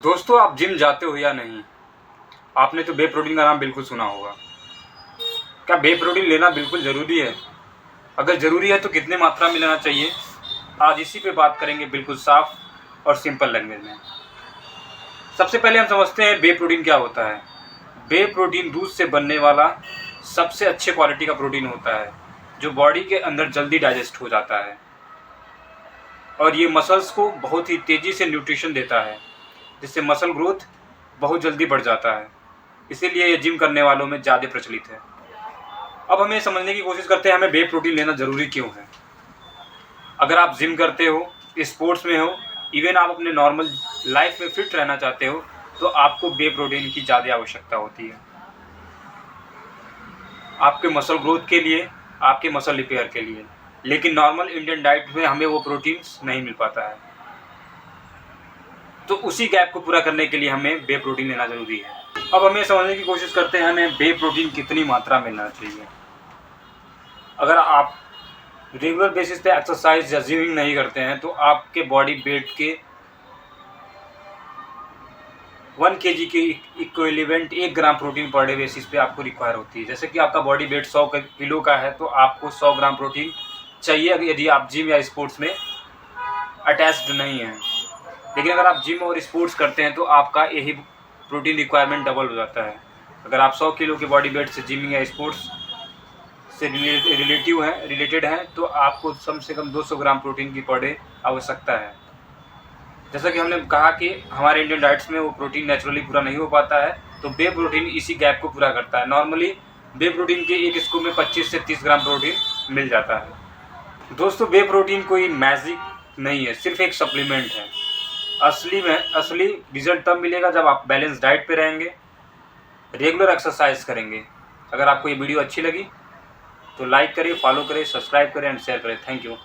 दोस्तों, आप जिम जाते हो या नहीं? आपने तो बे प्रोटीन का नाम बिल्कुल सुना होगा। क्या बे प्रोटीन लेना बिल्कुल ज़रूरी है? अगर ज़रूरी है तो कितनी मात्रा में लेना चाहिए? आज इसी पे बात करेंगे बिल्कुल साफ और सिंपल लैंग्वेज में। सबसे पहले हम समझते हैं बे प्रोटीन क्या होता है। बे प्रोटीन दूध से बनने वाला सबसे अच्छे क्वालिटी का प्रोटीन होता है, जो बॉडी के अंदर जल्दी डाइजेस्ट हो जाता है और ये मसल्स को बहुत ही तेज़ी से न्यूट्रिशन देता है, जिससे मसल ग्रोथ बहुत जल्दी बढ़ जाता है। इसीलिए ये जिम करने वालों में ज़्यादा प्रचलित है। अब हम ये समझने की कोशिश करते हैं हमें बे प्रोटीन लेना ज़रूरी क्यों है। अगर आप जिम करते हो, स्पोर्ट्स में हो, इवन आप अपने नॉर्मल लाइफ में फिट रहना चाहते हो, तो आपको बे प्रोटीन की ज़्यादा आवश्यकता होती है। आपके मसल ग्रोथ के लिए, आपके मसल रिपेयर के लिए। लेकिन नॉर्मल इंडियन डाइट में हमें वो प्रोटीन्स नहीं मिल पाता है। तो उसी गैप को पूरा करने के लिए हमें बे प्रोटीन लेना ज़रूरी है। अब हमें समझने की कोशिश करते हैं हमें बे प्रोटीन कितनी मात्रा में लेना चाहिए। अगर आप रेगुलर बेसिस पे एक्सरसाइज या जिमिंग नहीं करते हैं तो आपके बॉडी वेट के 1 kg के equivalent 1 gram protein per day basis पे आपको रिक्वायर होती है। जैसे कि आपका बॉडी वेट 100 किलो का है तो आपको 100 ग्राम प्रोटीन चाहिए यदि आप जिम या स्पोर्ट्स में अटैच्ड नहीं हैं। लेकिन अगर आप जिम और स्पोर्ट्स करते हैं तो आपका यही प्रोटीन रिक्वायरमेंट डबल हो जाता है। अगर आप 100 किलो के बॉडी वेट से जिमिंग या स्पोर्ट्स से रिलेटेड हैं तो आपको कम से कम 200 ग्राम प्रोटीन की पर डे आवश्यकता है। जैसा कि हमने कहा कि हमारे इंडियन डाइट्स में वो प्रोटीन नेचुरली पूरा नहीं हो पाता है, तो बे प्रोटीन इसी गैप को पूरा करता है। नॉर्मली बे प्रोटीन के एक स्कूप में 25 से 30 ग्राम प्रोटीन मिल जाता है। दोस्तों, बे प्रोटीन कोई मैजिक नहीं है, सिर्फ एक सप्लीमेंट है। असली रिजल्ट तब मिलेगा जब आप बैलेंस डाइट पे रहेंगे, रेगुलर एक्सरसाइज करेंगे। अगर आपको ये वीडियो अच्छी लगी तो लाइक करें, फॉलो करें, सब्सक्राइब करें एंड शेयर करें। Thank you.